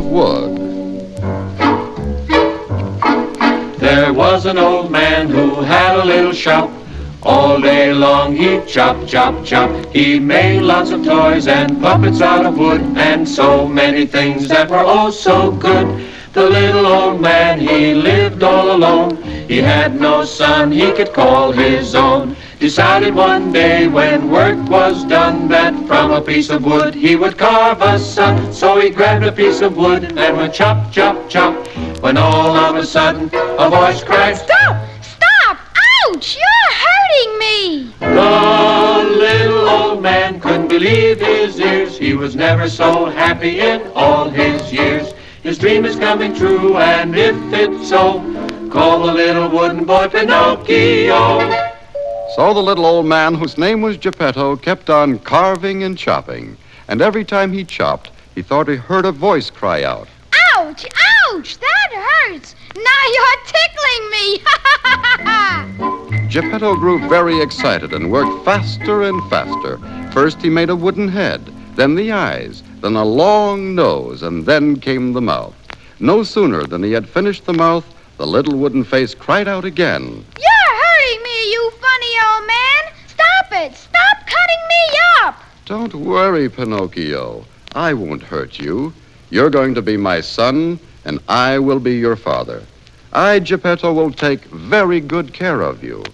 wood. There was an old man who had a little shop. All day long he'd chop, chop, chop. He made lots of toys and puppets out of wood, and so many things that were oh so good. The little old man, he lived all alone. He had no son he could call his own. Decided one day when work was done that from a piece of wood he would carve a son. So he grabbed a piece of wood and went chop, chop, chop, when all of a sudden a voice cried, "Stop! Stop! Ouch! You're hurting me!" The little old man couldn't believe his ears. He was never so happy in all his years. His dream is coming true, and if it's so, call the little wooden boy Pinocchio. So the little old man, whose name was Geppetto, kept on carving and chopping. And every time he chopped, he thought he heard a voice cry out, Ouch! Ouch! That hurts! Now you're tickling me! Geppetto grew very excited and worked faster and faster. First he made a wooden head, then the eyes, then a long nose, and then came the mouth. No sooner than he had finished the mouth, the little wooden face cried out again. You're hurting me, you funny old man! Stop it! Stop cutting me up! Don't worry, Pinocchio. I won't hurt you. You're going to be my son, and I will be your father. I, Geppetto, will take very good care of you.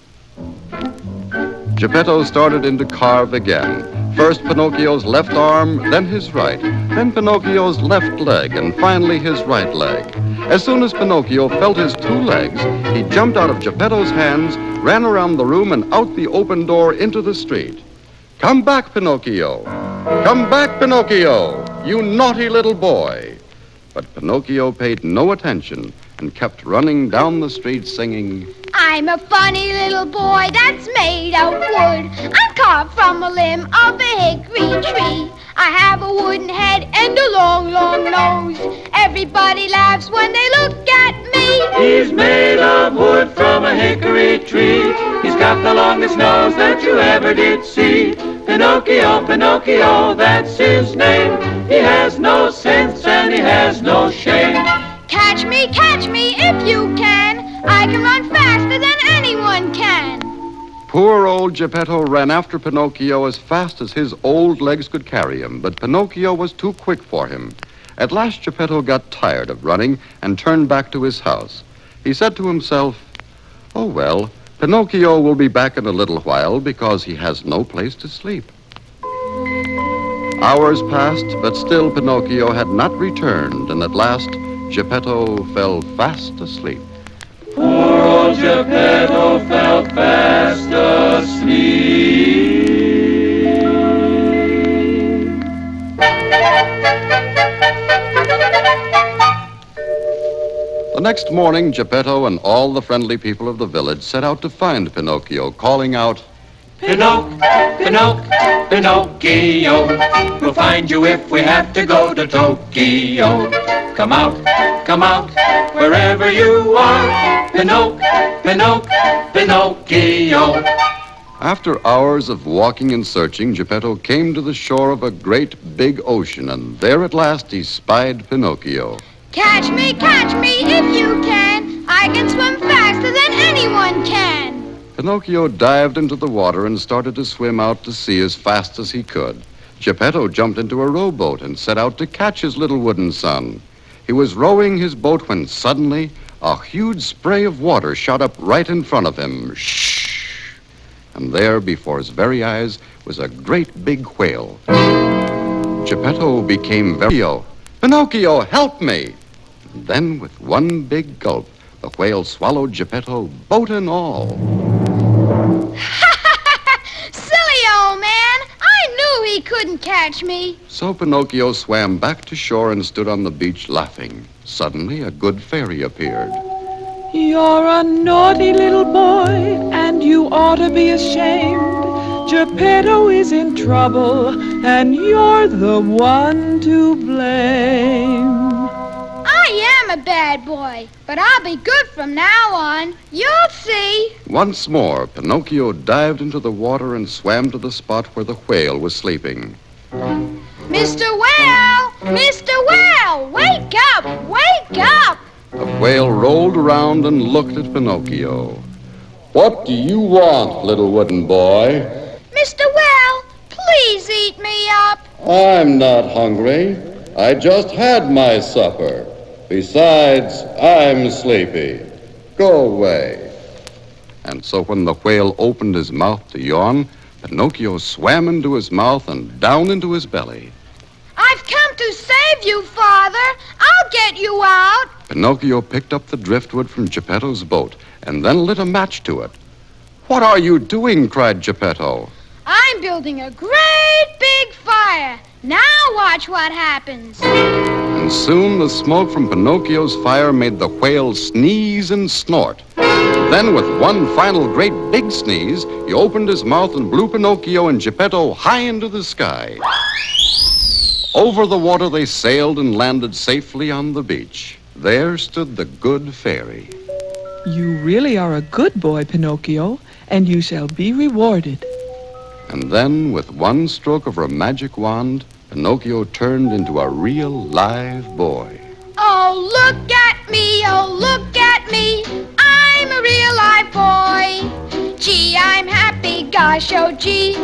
Geppetto started in to carve again. First Pinocchio's left arm, then his right, then Pinocchio's left leg, and finally his right leg. As soon as Pinocchio felt his two legs, he jumped out of Geppetto's hands, ran around the room and out the open door into the street. Come back, Pinocchio! Come back, Pinocchio! You naughty little boy! But Pinocchio paid no attention and kept running down the street singing, I'm a funny little boy that's made of wood. I'm carved from a limb of a hickory tree. I have a wooden head and a long, long nose. Everybody laughs when they look at me. He's made of wood from a hickory tree. He's got the longest nose that you ever did see. Pinocchio, Pinocchio, that's his name. He has no sense and he has no shame. Catch me if you can. I can run faster than anyone can. Poor old Geppetto ran after Pinocchio as fast as his old legs could carry him, but Pinocchio was too quick for him. At last Geppetto got tired of running and turned back to his house. He said to himself, oh well, Pinocchio will be back in a little while because he has no place to sleep. Hours passed, but still Pinocchio had not returned, and at last Geppetto fell fast asleep. Poor old Geppetto fell fast asleep. The next morning, Geppetto and all the friendly people of the village set out to find Pinocchio, calling out, Pinocchio, we'll find you if we have to go to Tokyo. Come out, wherever you are. Pinocchio. After hours of walking and searching, Geppetto came to the shore of a great big ocean, and there at last he spied Pinocchio. Catch me if you can. I can swim faster than anyone can. Pinocchio dived into the water and started to swim out to sea as fast as he could. Geppetto jumped into a rowboat and set out to catch his little wooden son. He was rowing his boat when suddenly a huge spray of water shot up right in front of him. Shh! And there, before his very eyes, was a great big whale. Geppetto became very ill. Pinocchio, help me! And then, with one big gulp, the whale swallowed Geppetto, boat and all. Silly old man! I knew he couldn't catch me. So Pinocchio swam back to shore and stood on the beach laughing. Suddenly, a good fairy appeared. You're a naughty little boy, and you ought to be ashamed. Geppetto is in trouble, and you're the one to blame. I am a bad boy, but I'll be good from now on. You'll see. Once more, Pinocchio dived into the water and swam to the spot where the whale was sleeping. Mr. Whale! Mr. Whale! Wake up! Wake up! The whale rolled around and looked at Pinocchio. "What do you want, little wooden boy?" Mr. Whale, please eat me up. "I'm not hungry. I just had my supper. Besides, I'm sleepy. Go away." And so when the whale opened his mouth to yawn, Pinocchio swam into his mouth and down into his belly. I've come to save you, Father. I'll get you out. Pinocchio picked up the driftwood from Geppetto's boat and then lit a match to it. "What are you doing?" cried Geppetto. I'm building a great big fire. Now watch what happens. And soon the smoke from Pinocchio's fire made the whale sneeze and snort. Then with one final great big sneeze, he opened his mouth and blew Pinocchio and Geppetto high into the sky. Over the water they sailed and landed safely on the beach. There stood the good fairy. You really are a good boy, Pinocchio, and you shall be rewarded. And then, with one stroke of her magic wand, Pinocchio turned into a real live boy. Oh, look at me, oh, look at me. I'm a real live boy. Gee, I'm happy, gosh, oh, gee.